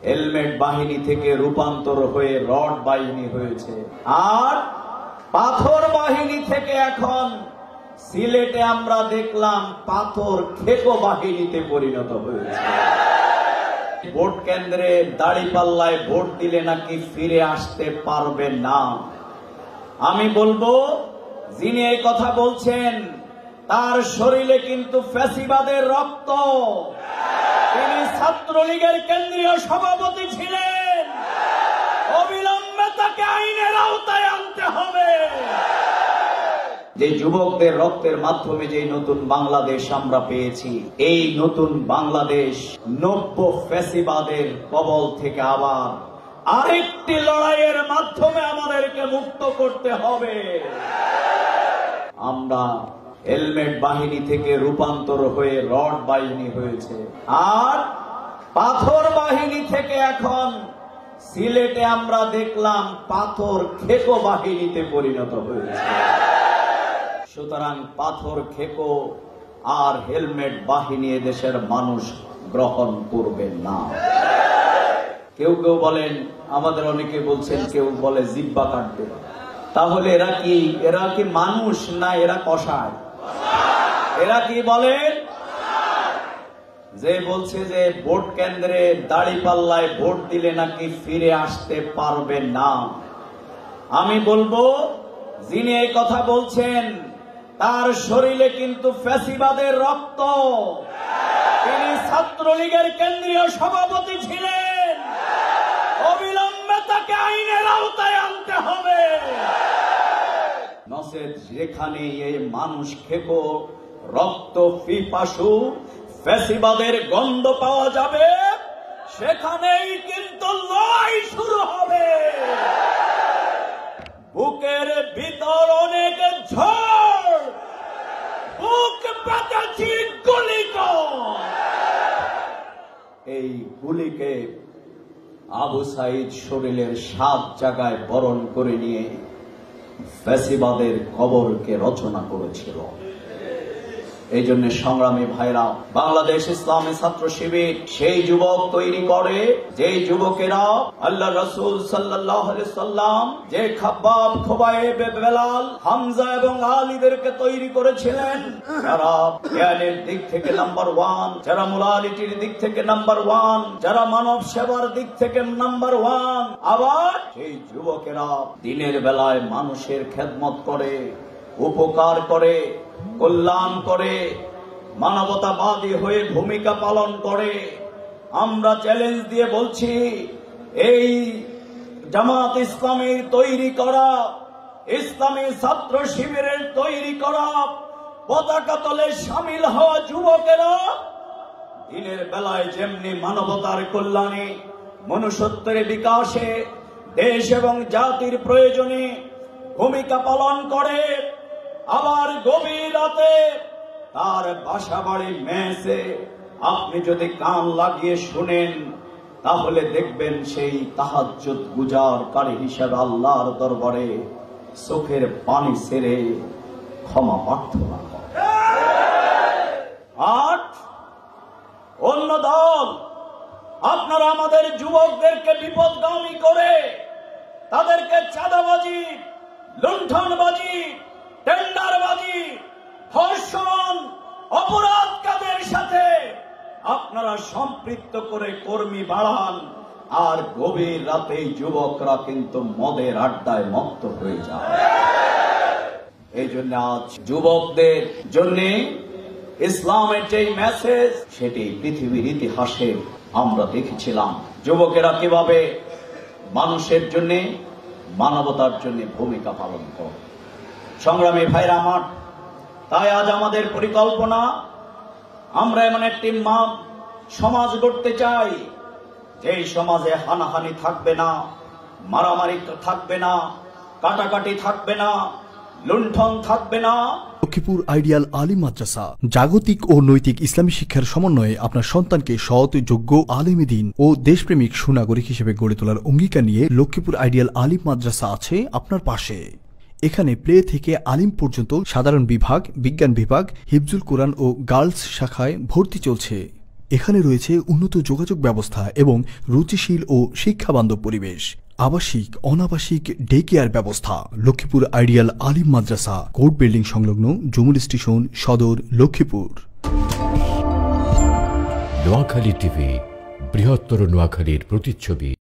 Helmet বাহিনী থেকে রূপান্তর হয়ে রড বাহিনী হয়েছে, আর পাথর বাহিনী থেকে এখন সিলেটে আমরা দেখলাম পাথর খেকো বাহিনীতে পরিণত হয়েছে। ভোট কেন্দ্রে দাঁড়িপাল্লায় ভোট দিলে নাকি ফিরে আসতে পারবে না। আমি বলবো, যিনি এই কথা বলছেন তার শরীরে কিন্তু ফ্যাসিবাদের রক্ত। তিনি ছাত্রলীগের কেন্দ্রীয় সভাপতি ছিলেন। অবিলম্বে তাকে আইনের আওতায় আনতে হবে। যে যুবকদের রক্তের মাধ্যমে যে নতুন বাংলাদেশ আমরা পেয়েছি, এই নতুন বাংলাদেশ নব্য ফ্যাসিবাদের কবল থেকে আবার আরেকটি লড়াইয়ের মাধ্যমে আমাদেরকে মুক্ত করতে হবে। আমরা হেলমেট বাহিনী থেকে রূপান্তর হয়ে রড বাহিনী হয়েছে, আর পাথর বাহিনী থেকে এখন সিলেটে আমরা দেখলাম পাথর খেকো বাহিনীতে পরিণত হয়েছে। সুতরাং পাথর খেকো আর হেলমেট বাহিনী দেশের মানুষ গ্রহণ করবে না। কেউ কেউ বলেন, আমাদের অনেকে বলছেন, কেউ বলে জিব্বা কাটবে। তাহলে এরা কি মানুষ না এরা কষায়? এরা কি বলেন? যে বলছে যে ভোট কেন্দ্রে দাঁড়িপাল্লায় ভোট দিলে নাকি ফিরে আসতে পারবে না। আমি বলবো, যিনি এই কথা বলছেন তার শরীরে কিন্তু ফ্যাসিবাদের রক্ত। তিনি ছাত্রলীগের কেন্দ্রীয় সভাপতি ছিলেন। অবিলম্বে তাকে আইনের আওতায় আনতে হবে। নচেত যেখানে এই মানুষ খেকো রক্ত পিপাসু ফ্যাসিবাদের গন্ধ পাওয়া যাবে, সেখানেই কিন্তু লড়াই শুরু হবে। বুকের ভিতর অনেক ঝড়, বুক পেতেছি গুলি কর। এই গুলিকে আবু সাইদ শরীরের 7 জায়গায় বরণ করে নিয়ে ফ্যাসিবাদের কবরকে রচনা করেছিল। এই জন্য সংগ্রামী ভাইরা, বাংলাদেশ ইসলামী ছাত্র শিবির সেই যুবক তৈরি করে, যে যুবকেরা আল্লাহ রাসূল সাল্লাল্লাহু আলাইহি সাল্লাম যে খাব্বাব, খুবাইব, বেলাল, হামজা এবং আলীদেরকে তৈরি করেছিলেন, যারা জ্ঞানের দিক থেকে নাম্বার 1, যারা মোরালিটির দিক থেকে নাম্বার 1, যারা মানব সেবার দিক থেকে নাম্বার 1। আবার সেই যুবকেরা দিনের বেলায় মানুষের খেদমত করে, উপকার করে, কল্যাণ করে, মানবতাবাদী হয়ে ভূমিকা পালন করে। আমরা চ্যালেঞ্জ দিয়ে বলছি, এই জামাত ইসলামীর তৈরি করা, ইসলামী ছাত্র শিবিরের তৈরি করা পতাকা তলে শামিল হওয়া যুবকেরা দিনের বেলায় যেমনি মানবতার কল্যাণে, মনুষ্যত্বের বিকাশে, দেশ এবং জাতির প্রয়োজনে ভূমিকা পালন করে, আবার গভীর রাতে তার বাসা বাড়ি মেসে আপনি যদি কান লাগিয়ে শুনেন, তাহলে দেখবেন সেই তাহাজ্জুদ গুজারকারী হিসেবে আল্লাহর দরবারে চোখের পানি ছেড়ে ক্ষমা প্রার্থনা করে। আর অন্য দল আপনারা আমাদের যুবকদেরকে বিপদগামী করে তাদেরকে চাঁদাবাজি, লুণ্ঠনবাজি, টেন্ডারবাজি, ধর্ষণ, অপরাধ কাজের সাথে আপনারা সম্পৃক্ত করে কর্মী বাড়ান, আর গভীর রাতে যুবকরা কিন্তু মদের আড্ডায় মত্ত হয়ে যায়। এই জন্য আজ যুবকদের জন্য ইসলামের যে মেসেজ, সেটি পৃথিবীর ইতিহাসে আমরা দেখেছিলাম যুবকেরা কিভাবে মানুষের জন্য, মানবতার জন্য ভূমিকা পালন করে। সংগ্রামী ভাইরা আমার, তাই আজ আমাদের পরিকল্পনা, আমরা এমন একটি সমাজ গড়তে চাই, যেই সমাজে হানাহানি থাকবে না, মারামারি থাকবে না, কাটাকাটি থাকবে না, লুণ্ঠন থাকবে না। লক্ষ্মীপুর আইডিয়াল আলিম মাদ্রাসা জাগতিক ও নৈতিক ইসলামী শিক্ষার সমন্বয়ে আপনার সন্তানকে সৎ, যোগ্য, আলেমে দ্বীন ও দেশপ্রেমিক সুনাগরিক হিসেবে গড়ে তোলার অঙ্গীকার নিয়ে লক্ষ্মীপুর আইডিয়াল আলিম মাদ্রাসা আছে আপনার পাশে। এখানে প্লে থেকে আলিম পর্যন্ত সাধারণ বিভাগ, বিজ্ঞান বিভাগ, হিফজুল কোরআন ও গার্লস শাখায় ভর্তি চলছে। এখানে রয়েছে উন্নত যোগাযোগ ব্যবস্থা এবং রুচিশীল ও শিক্ষাবান্ধব পরিবেশ। আবাসিক অনাবাসিক ডে কেয়ার ব্যবস্থা। লক্ষ্মীপুর আইডিয়াল আলিম মাদ্রাসা, কোর্ট বিল্ডিং সংলগ্ন, জমুল স্টেশন, সদর, লক্ষ্মীপুর। নোয়াখালী টিভি, বৃহত্তর নোয়াখালীর প্রতিচ্ছবি।